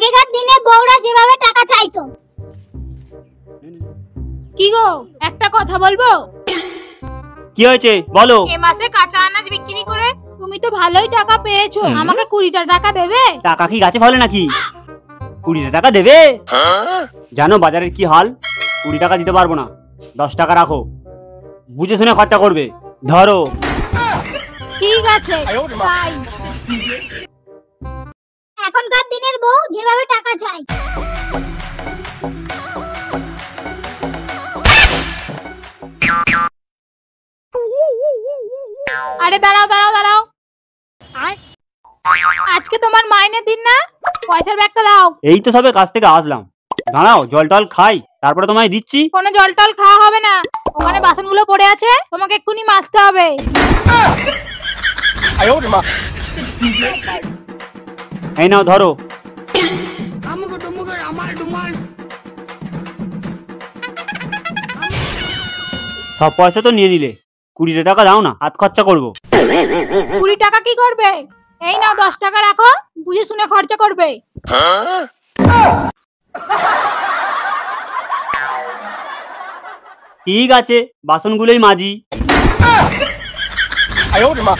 আগেকার দিনে বউরা যেভাবে টাকা চাইতো। কি গো, একটা কথা বলবো? কি হয়েছে বলো? এ মাসে কাঁচা আনাজ বিক্রি করে তুমি তো ভালোই টাকা পেয়েছো, আমাকে 20টা টাকা দেবে? টাকা কি গাছে ফলে নাকি? 20 টাকা দেবে? জানো বাজারের কি হাল? 20 টাকা দিতে পারবো না, 10 টাকা রাখো, বুঝে শুনে খরচা করবে। ধরো। ঠিক আছে তাই। এখনকার দিনের বউ যেভাবে টাকা চায়। আরে দাঁড়াও দাঁড়াও দাঁড়াও, আজকে তোমার মাইনের দিন না? পয়সার ব্যাগটা দাও। এই তো সবে কাজ থেকে আসলাম, দাঁড়াও জল টল খাই, তারপরে তোমায় দিচ্ছি। কোনো জল টল খাওয়া হবে না, ওখানে বাসনগুলো পড়ে আছে, তোমাকে এক্ষুনি মাজতে হবে। এই নাও ধরো। সব পয়সা তো নিয়ে নিলে, 20 টাকা দাও না, হাত খরচা করবো। 20 টাকা কি করবে? এই নাও 10 টাকা রাখো, বুঝে শুনে খরচা করবে। ঠিক আছে, বাসনগুলোই মাজি।